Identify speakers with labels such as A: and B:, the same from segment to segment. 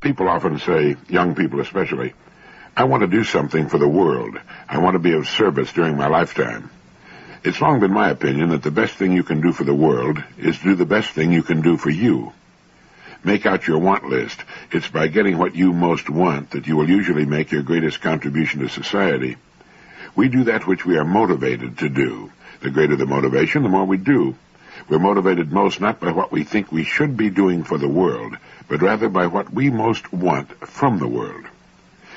A: People often say, young people especially, I want to do something for the world. I want to be of service during my lifetime. It's long been my opinion that the best thing you can do for the world is to do the best thing you can do for you. Make out your want list. It's by getting what you most want that you will usually make your greatest contribution to society. We do that which we are motivated to do. The greater the motivation, the more we do. We're motivated most not by what we think we should be doing for the world, but rather by what we most want from the world.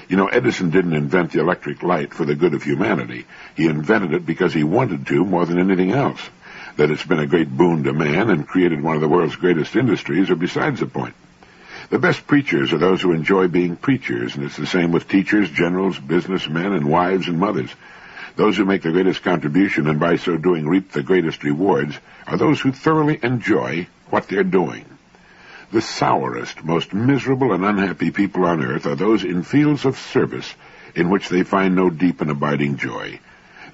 A: You know, Edison didn't invent the electric light for the good of humanity. He invented it because he wanted to more than anything else. That it's been a great boon to man and created one of the world's greatest industries are besides the point. The best preachers are those who enjoy being preachers, and it's the same with teachers, generals, businessmen, and wives and mothers. Those who make the greatest contribution and by so doing reap the greatest rewards are those who thoroughly enjoy what they're doing. The sourest, most miserable and unhappy people on earth are those in fields of service in which they find no deep and abiding joy.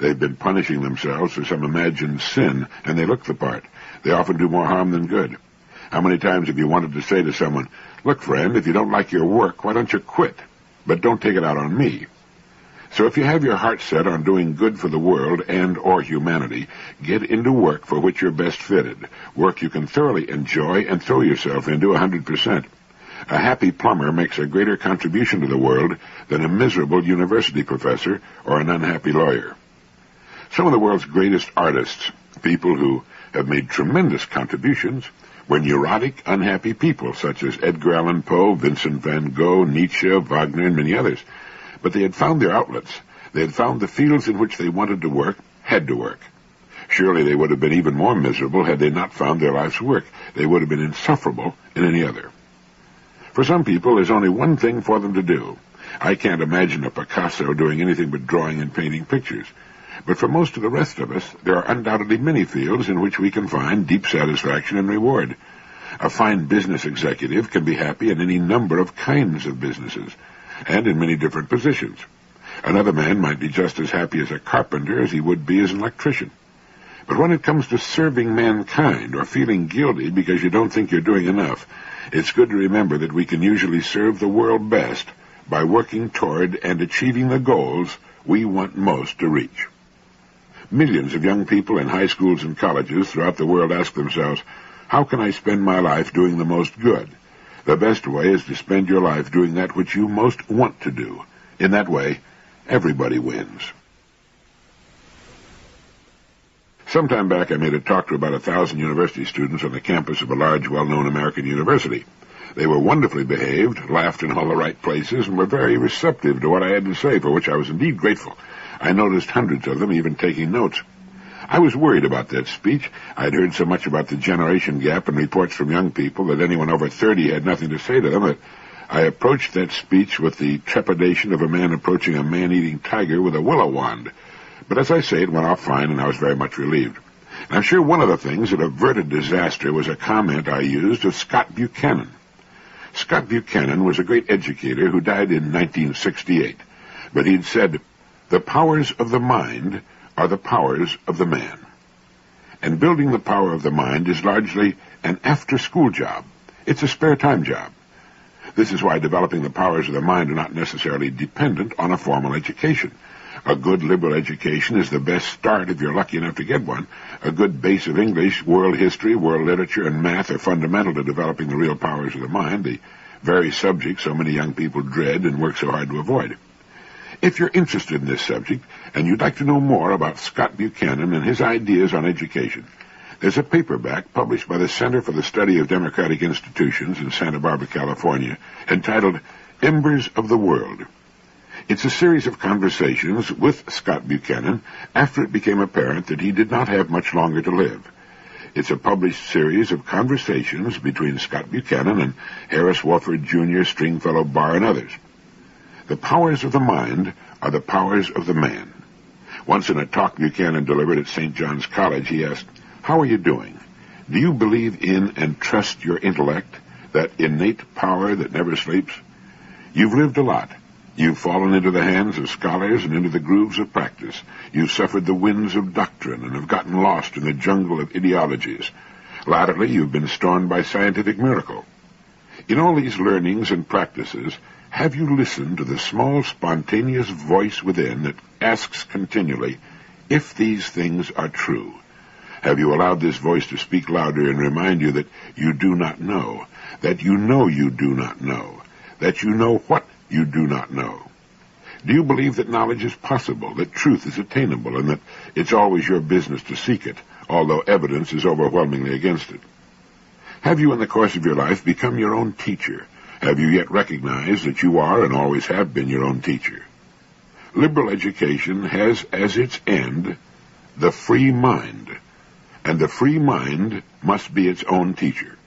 A: They've been punishing themselves for some imagined sin, and they look the part. They often do more harm than good. How many times have you wanted to say to someone, look, friend, if you don't like your work, why don't you quit? But don't take it out on me. So if you have your heart set on doing good for the world and or humanity, get into work for which you're best fitted, work you can thoroughly enjoy and throw yourself into 100%. A happy plumber makes a greater contribution to the world than a miserable university professor or an unhappy lawyer. Some of the world's greatest artists, people who have made tremendous contributions, were neurotic, unhappy people such as Edgar Allan Poe, Vincent van Gogh, Nietzsche, Wagner, and many others. But they had found their outlets. They had found the fields in which they wanted to work, had to work. Surely they would have been even more miserable had they not found their life's work. They would have been insufferable in any other. For some people, there's only one thing for them to do. I can't imagine a Picasso doing anything but drawing and painting pictures. But for most of the rest of us, there are undoubtedly many fields in which we can find deep satisfaction and reward. A fine business executive can be happy in any number of kinds of businesses, and in many different positions. Another man might be just as happy as a carpenter as he would be as an electrician. But when it comes to serving mankind or feeling guilty because you don't think you're doing enough, it's good to remember that we can usually serve the world best by working toward and achieving the goals we want most to reach. Millions of young people in high schools and colleges throughout the world ask themselves, how can I spend my life doing the most good? The best way is to spend your life doing that which you most want to do. In that way, everybody wins. Some time back, I made a talk to about 1,000 university students on the campus of a large, well-known American university. They were wonderfully behaved, laughed in all the right places, and were very receptive to what I had to say, for which I was indeed grateful. I noticed hundreds of them even taking notes. I was worried about that speech. I had heard so much about the generation gap and reports from young people that anyone over 30 had nothing to say to them that I approached that speech with the trepidation of a man approaching a man-eating tiger with a willow wand. But as I say, it went off fine, and I was very much relieved. And I'm sure one of the things that averted disaster was a comment I used of Scott Buchanan. Scott Buchanan was a great educator who died in 1968. But he'd said, the powers of the mind are the powers of the man. And building the power of the mind is largely an after-school job. It's a spare-time job. This is why developing the powers of the mind are not necessarily dependent on a formal education. A good liberal education is the best start if you're lucky enough to get one. A good base of English, world history, world literature, and math are fundamental to developing the real powers of the mind, the very subject so many young people dread and work so hard to avoid. If you're interested in this subject, and you'd like to know more about Scott Buchanan and his ideas on education, there's a paperback published by the Center for the Study of Democratic Institutions in Santa Barbara, California, entitled Embers of the World. It's a series of conversations with Scott Buchanan after it became apparent that he did not have much longer to live. It's a published series of conversations between Scott Buchanan and Harris Wofford Jr., Stringfellow Barr, and others. The powers of the mind are the powers of the man. Once in a talk Buchanan delivered at St. John's College, he asked, how are you doing? Do you believe in and trust your intellect, that innate power that never sleeps? You've lived a lot. You've fallen into the hands of scholars and into the grooves of practice. You've suffered the winds of doctrine and have gotten lost in the jungle of ideologies. Latterly, you've been stormed by scientific miracle. In all these learnings and practices, have you listened to the small, spontaneous voice within that asks continually, if these things are true? Have you allowed this voice to speak louder and remind you that you do not know, that you know you do not know, that you know what you do not know? Do you believe that knowledge is possible, that truth is attainable, and that it's always your business to seek it, although evidence is overwhelmingly against it? Have you in the course of your life become your own teacher? Have you yet recognized that you are and always have been your own teacher? Liberal education has as its end the free mind, and the free mind must be its own teacher.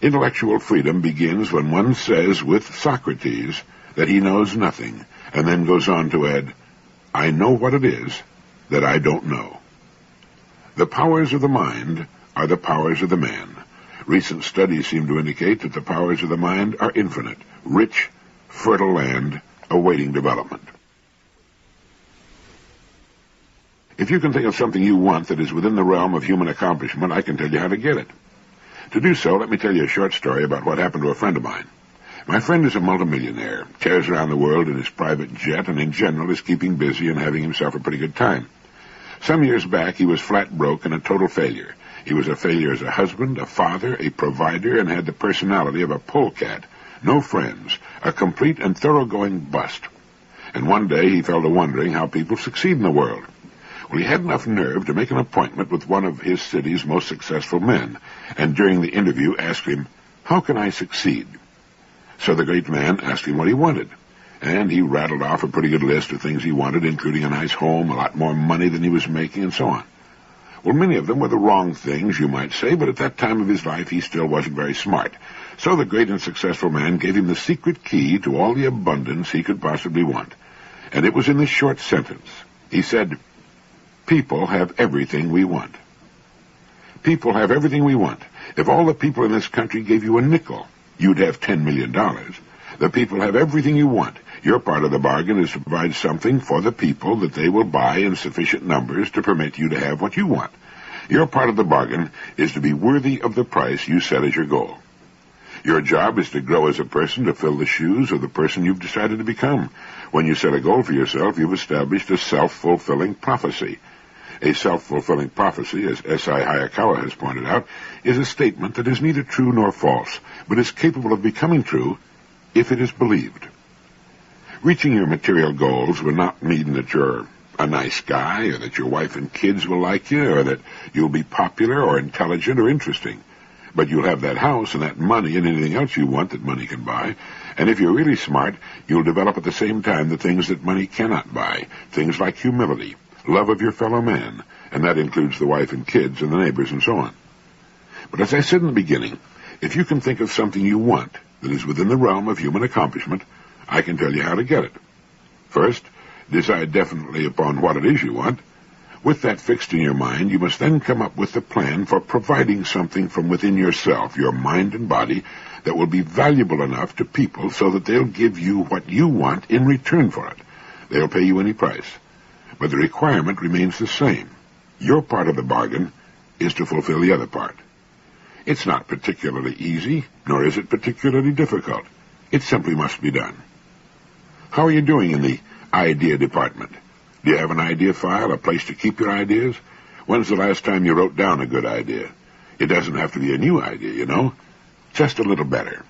A: Intellectual freedom begins when one says with Socrates that he knows nothing, and then goes on to add, I know what it is that I don't know. The powers of the mind are the powers of the man. Recent studies seem to indicate that the powers of the mind are infinite, rich, fertile land awaiting development. If you can think of something you want that is within the realm of human accomplishment, I can tell you how to get it. To do so, let me tell you a short story about what happened to a friend of mine. My friend is a multimillionaire, tears around the world in his private jet, and in general is keeping busy and having himself a pretty good time. Some years back, he was flat broke and a total failure. He was a failure as a husband, a father, a provider, and had the personality of a polecat. No friends, a complete and thoroughgoing bust. And one day he fell to wondering how people succeed in the world. Well, he had enough nerve to make an appointment with one of his city's most successful men, and during the interview asked him, how can I succeed? So the great man asked him what he wanted, and he rattled off a pretty good list of things he wanted, including a nice home, a lot more money than he was making, and so on. Well, many of them were the wrong things, you might say, but at that time of his life he still wasn't very smart. So the great and successful man gave him the secret key to all the abundance he could possibly want. And it was in this short sentence. He said, people have everything we want. People have everything we want. If all the people in this country gave you a nickel, you'd have $10 million. The people have everything you want. Your part of the bargain is to provide something for the people that they will buy in sufficient numbers to permit you to have what you want. Your part of the bargain is to be worthy of the price you set as your goal. Your job is to grow as a person to fill the shoes of the person you've decided to become. When you set a goal for yourself, you've established a self-fulfilling prophecy. A self-fulfilling prophecy, as S.I. Hayakawa has pointed out, is a statement that is neither true nor false, but is capable of becoming true if it is believed. Reaching your material goals will not mean that you're a nice guy, or that your wife and kids will like you, or that you'll be popular or intelligent or interesting. But you'll have that house and that money and anything else you want that money can buy. And if you're really smart, you'll develop at the same time the things that money cannot buy, things like humility, love of your fellow man, and that includes the wife and kids and the neighbors and so on. But as I said in the beginning, if you can think of something you want that is within the realm of human accomplishment, I can tell you how to get it. First, decide definitely upon what it is you want. With that fixed in your mind, you must then come up with the plan for providing something from within yourself, your mind and body, that will be valuable enough to people so that they'll give you what you want in return for it. They'll pay you any price. But the requirement remains the same. Your part of the bargain is to fulfill the other part. It's not particularly easy, nor is it particularly difficult. It simply must be done. How are you doing in the idea department? Do you have an idea file, a place to keep your ideas? When's the last time you wrote down a good idea? It doesn't have to be a new idea, you know. Just a little better.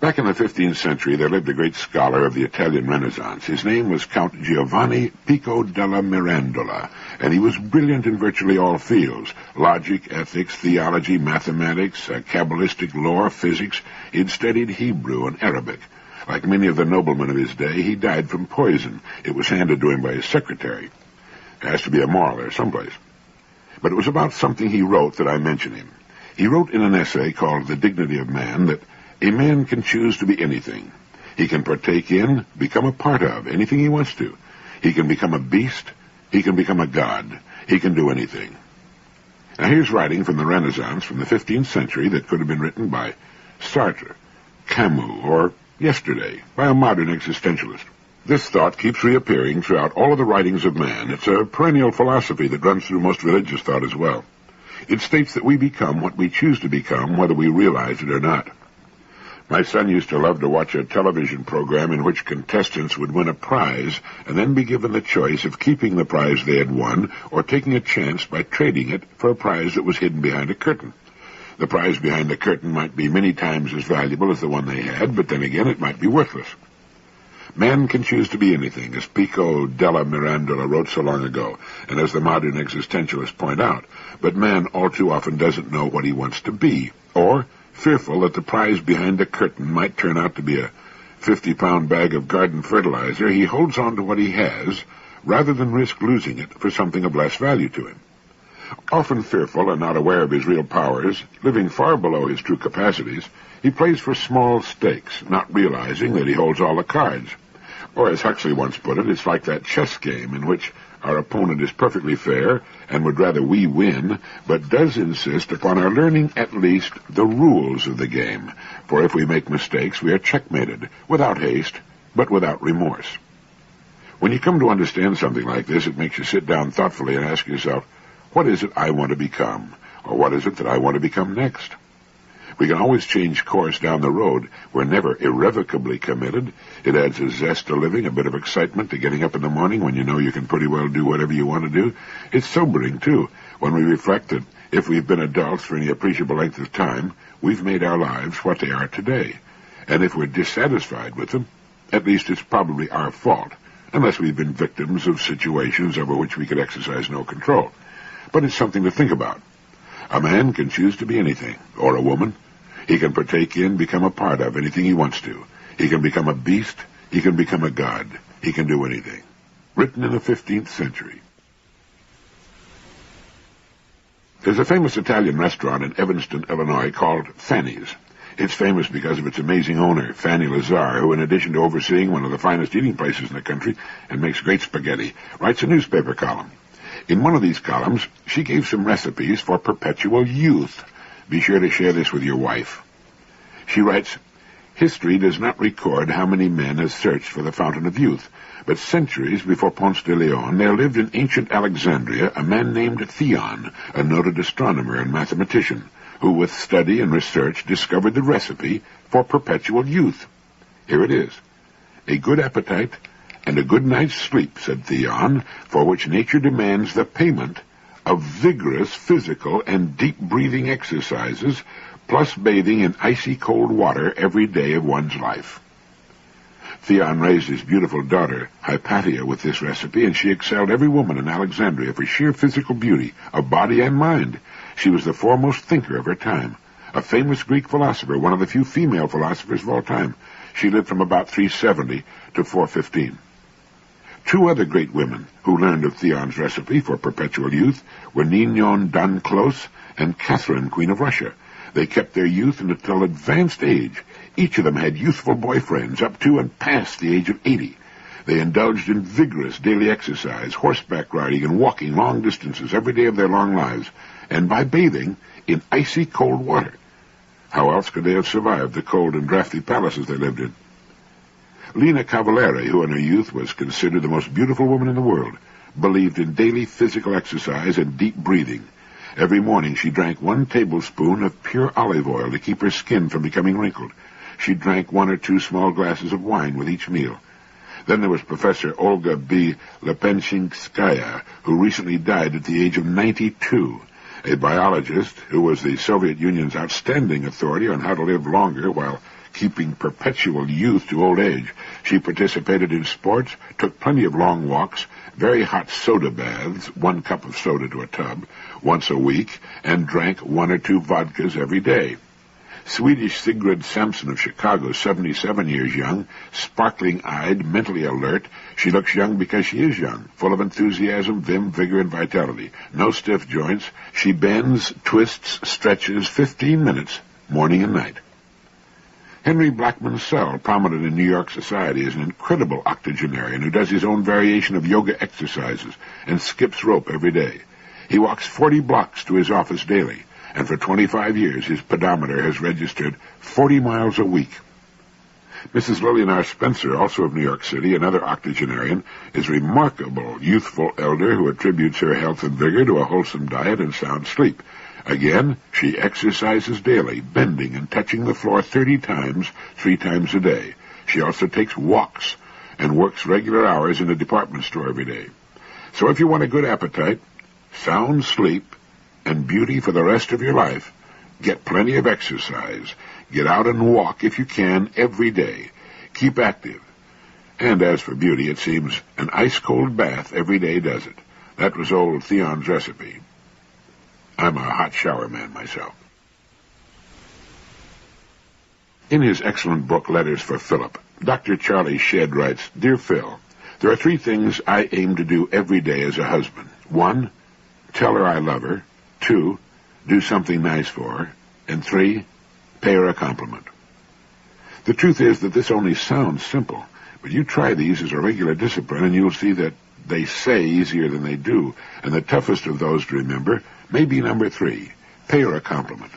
A: Back in the 15th century, there lived a great scholar of the Italian Renaissance. His name was Count Giovanni Pico della Mirandola, and he was brilliant in virtually all fields: logic, ethics, theology, mathematics, Kabbalistic lore, physics. He'd studied Hebrew and Arabic. Like many of the noblemen of his day, he died from poison. It was handed to him by his secretary. There has to be a moral there someplace. But it was about something he wrote that I mention him. He wrote in an essay called The Dignity of Man that a man can choose to be anything. He can partake in, become a part of, anything he wants to. He can become a beast. He can become a god. He can do anything. Now here's writing from the Renaissance, from the 15th century, that could have been written by Sartre, Camus, or yesterday by a modern existentialist. This thought keeps reappearing throughout all of the writings of man. It's a perennial philosophy that runs through most religious thought as well. It states that we become what we choose to become, whether we realize it or not. My son used to love to watch a television program in which contestants would win a prize and then be given the choice of keeping the prize they had won or taking a chance by trading it for a prize that was hidden behind a curtain. The prize behind the curtain might be many times as valuable as the one they had, but then again it might be worthless. Man can choose to be anything, as Pico della Mirandola wrote so long ago, and as the modern existentialists point out, but man all too often doesn't know what he wants to be, or, fearful that the prize behind the curtain might turn out to be a 50-pound bag of garden fertilizer, he holds on to what he has, rather than risk losing it for something of less value to him. Often fearful and not aware of his real powers, living far below his true capacities, he plays for small stakes, not realizing that he holds all the cards. Or, as Huxley once put it, it's like that chess game in which our opponent is perfectly fair and would rather we win, but does insist upon our learning at least the rules of the game, for if we make mistakes, we are checkmated, without haste, but without remorse. When you come to understand something like this, it makes you sit down thoughtfully and ask yourself, what is it I want to become, or what is it that I want to become next? We can always change course down the road. We're never irrevocably committed. It adds a zest to living, a bit of excitement to getting up in the morning when you know you can pretty well do whatever you want to do. It's sobering, too, when we reflect that if we've been adults for any appreciable length of time, we've made our lives what they are today. And if we're dissatisfied with them, at least it's probably our fault, unless we've been victims of situations over which we could exercise no control. But it's something to think about. A man can choose to be anything, or a woman. He can partake in, become a part of anything he wants to. He can become a beast. He can become a god. He can do anything. Written in the 15th century. There's a famous Italian restaurant in Evanston, Illinois, called Fanny's. It's famous because of its amazing owner, Fanny Lazar, who, in addition to overseeing one of the finest eating places in the country and makes great spaghetti, writes a newspaper column. In one of these columns, she gave some recipes for perpetual youth. Be sure to share this with your wife. She writes, history does not record how many men have searched for the fountain of youth, but centuries before Ponce de Leon, there lived in ancient Alexandria a man named Theon, a noted astronomer and mathematician, who with study and research discovered the recipe for perpetual youth. Here it is. A good appetite and a good night's sleep, said Theon, for which nature demands the payment of vigorous physical and deep-breathing exercises, plus bathing in icy cold water every day of one's life. Theon raised his beautiful daughter, Hypatia, with this recipe, and she excelled every woman in Alexandria for sheer physical beauty of body and mind. She was the foremost thinker of her time, a famous Greek philosopher, one of the few female philosophers of all time. She lived from about 370 to 415. Two other great women who learned of Theon's recipe for perpetual youth were Ninon d'Anclos and Catherine, Queen of Russia. They kept their youth until advanced age. Each of them had youthful boyfriends up to and past the age of 80. They indulged in vigorous daily exercise, horseback riding, and walking long distances every day of their long lives, and by bathing in icy cold water. How else could they have survived the cold and drafty palaces they lived in? Lina Cavallari, who in her youth was considered the most beautiful woman in the world, believed in daily physical exercise and deep breathing. Every morning she drank 1 tablespoon of pure olive oil to keep her skin from becoming wrinkled. She drank 1 or 2 small glasses of wine with each meal. Then there was Professor Olga B. Lepenshinskaya, who recently died at the age of 92, a biologist who was the Soviet Union's outstanding authority on how to live longer while keeping perpetual youth to old age. She participated in sports, took plenty of long walks, very hot soda baths, 1 cup of soda to a tub, once a week, and drank 1 or 2 vodkas every day. Swedish Sigrid Sampson of Chicago, 77 years young, sparkling-eyed, mentally alert. She looks young because she is young, full of enthusiasm, vim, vigor, and vitality. No stiff joints. She bends, twists, stretches 15 minutes, morning and night. Henry Blackman Sell, prominent in New York society, is an incredible octogenarian who does his own variation of yoga exercises and skips rope every day. He walks 40 blocks to his office daily, and for 25 years his pedometer has registered 40 miles a week. Mrs. Lillian R. Spencer, also of New York City, another octogenarian, is a remarkable youthful elder who attributes her health and vigor to a wholesome diet and sound sleep. Again, she exercises daily, bending and touching the floor 30 times, 3 times a day. She also takes walks and works regular hours in a department store every day. So if you want a good appetite, sound sleep, and beauty for the rest of your life, get plenty of exercise. Get out and walk if you can every day. Keep active. And as for beauty, it seems an ice-cold bath every day does it. That was old Theon's recipe. I'm a hot shower man myself. In his excellent book, Letters for Philip, Dr. Charlie Shedd writes, Dear Phil, there are 3 things I aim to do every day as a husband. 1, tell her I love her. 2, do something nice for her. And 3, pay her a compliment. The truth is that this only sounds simple, but you try these as a regular discipline and you'll see that they say easier than they do, and the toughest of those to remember may be number 3, pay her a compliment.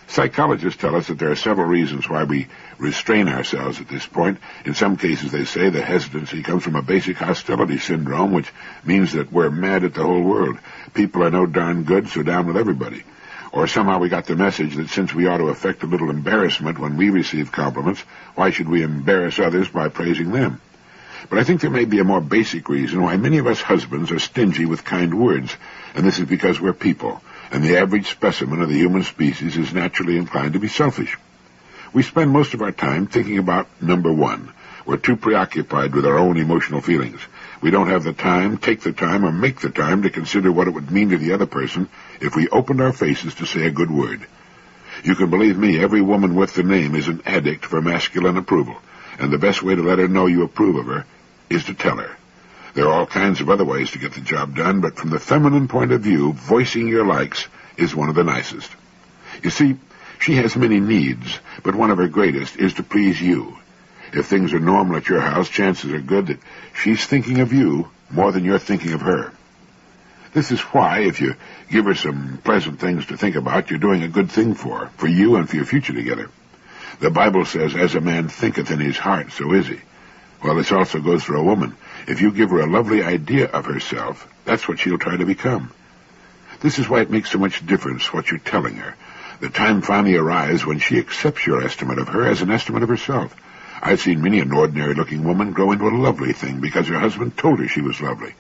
A: Psychologists tell us that there are several reasons why we restrain ourselves at this point. In some cases, they say the hesitancy comes from a basic hostility syndrome, which means that we're mad at the whole world. People are no darn good, so down with everybody. Or somehow we got the message that since we ought to affect a little embarrassment when we receive compliments, why should we embarrass others by praising them? But I think there may be a more basic reason why many of us husbands are stingy with kind words, and this is because we're people, and the average specimen of the human species is naturally inclined to be selfish. We spend most of our time thinking about number 1. We're too preoccupied with our own emotional feelings. We don't have the time, take the time, or make the time to consider what it would mean to the other person if we opened our faces to say a good word. You can believe me, every woman worth the name is an addict for masculine approval, and the best way to let her know you approve of her is to tell her. There are all kinds of other ways to get the job done, but from the feminine point of view, voicing your likes is one of the nicest. You see, she has many needs, but one of her greatest is to please you. If things are normal at your house, chances are good that she's thinking of you more than you're thinking of her. This is why, if you give her some pleasant things to think about, you're doing a good thing for you and for your future together. The Bible says, as a man thinketh in his heart, so is he. Well, this also goes for a woman. If you give her a lovely idea of herself, that's what she'll try to become. This is why it makes so much difference what you're telling her. The time finally arrives when she accepts your estimate of her as an estimate of herself. I've seen many an ordinary-looking woman grow into a lovely thing because her husband told her she was lovely.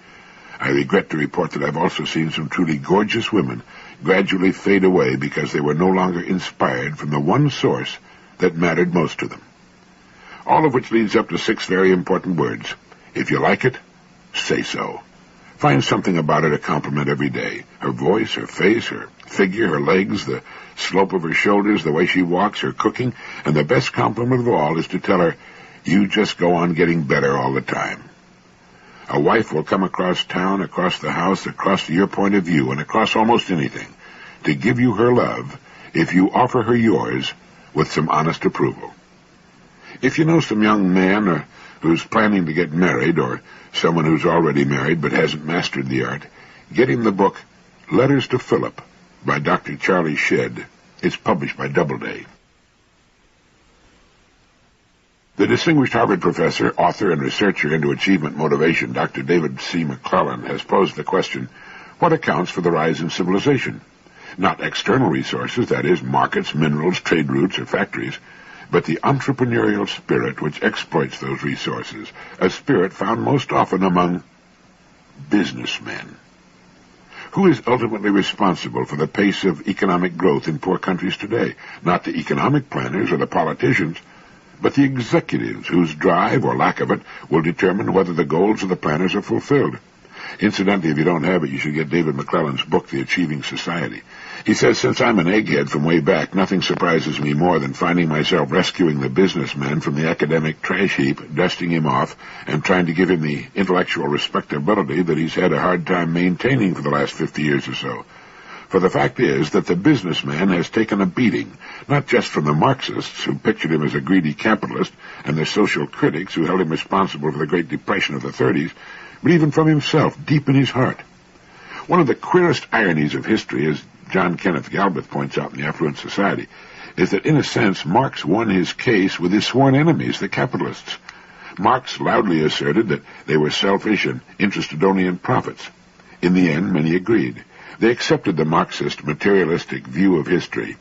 A: I regret to report that I've also seen some truly gorgeous women gradually fade away because they were no longer inspired from the one source that mattered most to them. All of which leads up to 6 very important words. If you like it, say so. Find something about her to compliment every day. Her voice, her face, her figure, her legs, the slope of her shoulders, the way she walks, her cooking, and the best compliment of all is to tell her, you just go on getting better all the time. A wife will come across town, across the house, across your point of view, and across almost anything, to give you her love if you offer her yours with some honest approval. If you know some young man who's planning to get married, or someone who's already married but hasn't mastered the art, get him the book Letters to Philip by Dr. Charlie Shedd. It's published by Doubleday. The distinguished Harvard professor, author, and researcher into achievement motivation, Dr. David C. McClellan, has posed the question, what accounts for the rise in civilization? Not external resources, that is, markets, minerals, trade routes, or factories, but the entrepreneurial spirit which exploits those resources, a spirit found most often among businessmen. Who is ultimately responsible for the pace of economic growth in poor countries today? Not the economic planners or the politicians, but the executives whose drive or lack of it will determine whether the goals of the planners are fulfilled. Incidentally, if you don't have it, you should get David McClellan's book, The Achieving Society. He says, since I'm an egghead from way back, nothing surprises me more than finding myself rescuing the businessman from the academic trash heap, dusting him off, and trying to give him the intellectual respectability that he's had a hard time maintaining for the last 50 years or so. For the fact is that the businessman has taken a beating, not just from the Marxists, who pictured him as a greedy capitalist, and the social critics who held him responsible for the Great Depression of the 30s, but even from himself, deep in his heart. One of the queerest ironies of history, as John Kenneth Galbraith points out in The Affluent Society, is that in a sense Marx won his case with his sworn enemies, the capitalists. Marx loudly asserted that they were selfish and interested only in profits. In the end, many agreed. They accepted the Marxist materialistic view of history.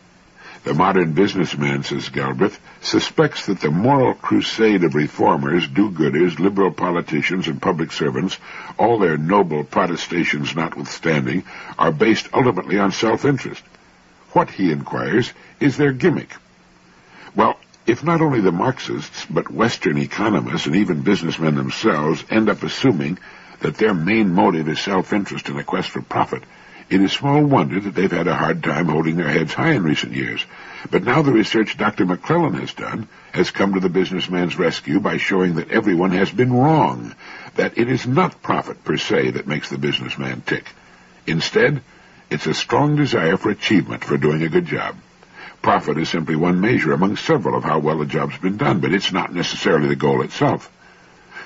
A: The modern businessman, says Galbraith, suspects that the moral crusade of reformers, do-gooders, liberal politicians, and public servants, all their noble protestations notwithstanding, are based ultimately on self-interest. What, he inquires, is their gimmick? Well, if not only the Marxists, but Western economists and even businessmen themselves end up assuming that their main motive is self-interest and a quest for profit, it is small wonder that they've had a hard time holding their heads high in recent years. But now the research Dr. McClellan has done has come to the businessman's rescue by showing that everyone has been wrong, that it is not profit per se that makes the businessman tick. Instead, it's a strong desire for achievement, for doing a good job. Profit is simply one measure among several of how well a job's been done, but it's not necessarily the goal itself.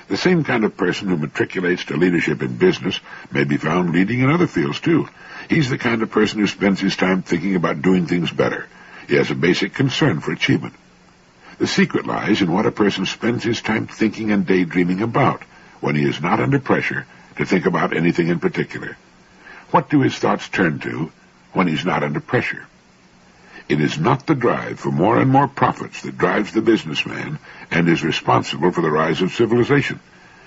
A: The same kind of person who matriculates to leadership in business may be found leading in other fields, too. He's the kind of person who spends his time thinking about doing things better. He has a basic concern for achievement. The secret lies in what a person spends his time thinking and daydreaming about when he is not under pressure to think about anything in particular. What do his thoughts turn to when he's not under pressure? It is not the drive for more and more profits that drives the businessman and is responsible for the rise of civilization.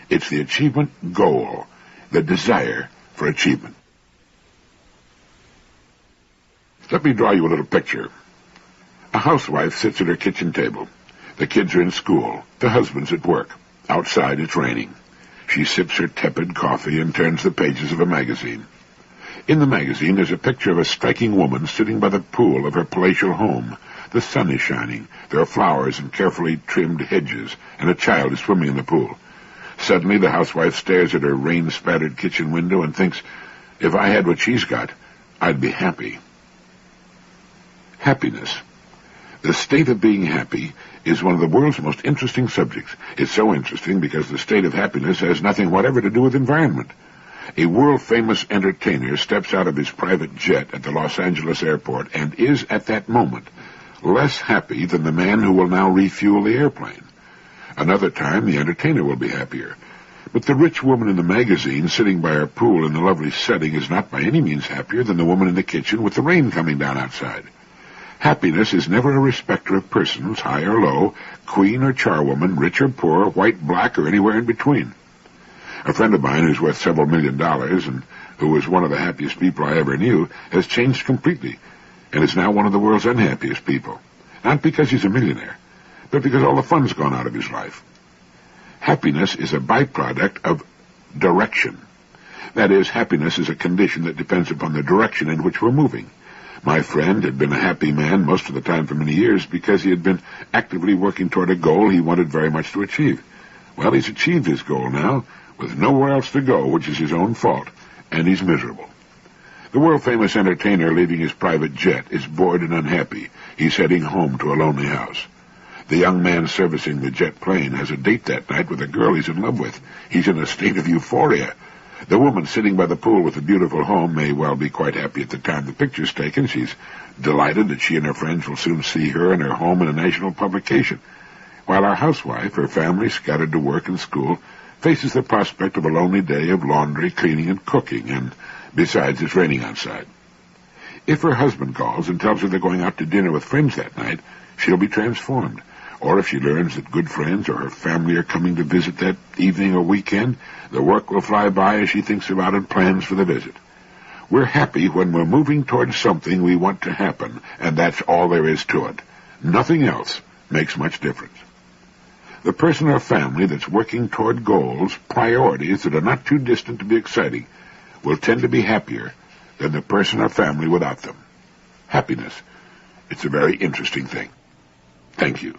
A: It's the achievement goal, the desire for achievement. Let me draw you a little picture. A housewife sits at her kitchen table. The kids are in school. The husband's at work. Outside it's raining. She sips her tepid coffee and turns the pages of a magazine. In the magazine is a picture of a striking woman sitting by the pool of her palatial home. The sun is shining. There are flowers and carefully trimmed hedges, and a child is swimming in the pool. Suddenly the housewife stares at her rain-spattered kitchen window and thinks, if I had what she's got, I'd be happy. Happiness. The state of being happy is one of the world's most interesting subjects. It's so interesting because the state of happiness has nothing whatever to do with environment. A world-famous entertainer steps out of his private jet at the Los Angeles airport and is, at that moment, less happy than the man who will now refuel the airplane. Another time, the entertainer will be happier. But the rich woman in the magazine sitting by her pool in the lovely setting is not by any means happier than the woman in the kitchen with the rain coming down outside. Happiness is never a respecter of persons, high or low, queen or charwoman, rich or poor, white, black, or anywhere in between. A friend of mine who's worth several $1 million and who was one of the happiest people I ever knew has changed completely and is now one of the world's unhappiest people. Not because he's a millionaire, but because all the fun's gone out of his life. Happiness is a byproduct of direction. That is, happiness is a condition that depends upon the direction in which we're moving. My friend had been a happy man most of the time for many years because he had been actively working toward a goal he wanted very much to achieve. Well, he's achieved his goal now, with nowhere else to go, which is his own fault, and he's miserable. The world-famous entertainer leaving his private jet is bored and unhappy. He's heading home to a lonely house. The young man servicing the jet plane has a date that night with a girl he's in love with. He's in a state of euphoria. The woman sitting by the pool with the beautiful home may well be quite happy at the time the picture's taken. She's delighted that she and her friends will soon see her and her home in a national publication. While our housewife, her family scattered to work and school, faces the prospect of a lonely day of laundry, cleaning, and cooking, and besides, it's raining outside. If her husband calls and tells her they're going out to dinner with friends that night, she'll be transformed. Or if she learns that good friends or her family are coming to visit that evening or weekend, the work will fly by as she thinks about and plans for the visit. We're happy when we're moving towards something we want to happen, and that's all there is to it. Nothing else makes much difference. The person or family that's working toward goals, priorities that are not too distant to be exciting, will tend to be happier than the person or family without them. Happiness, it's a very interesting thing. Thank you.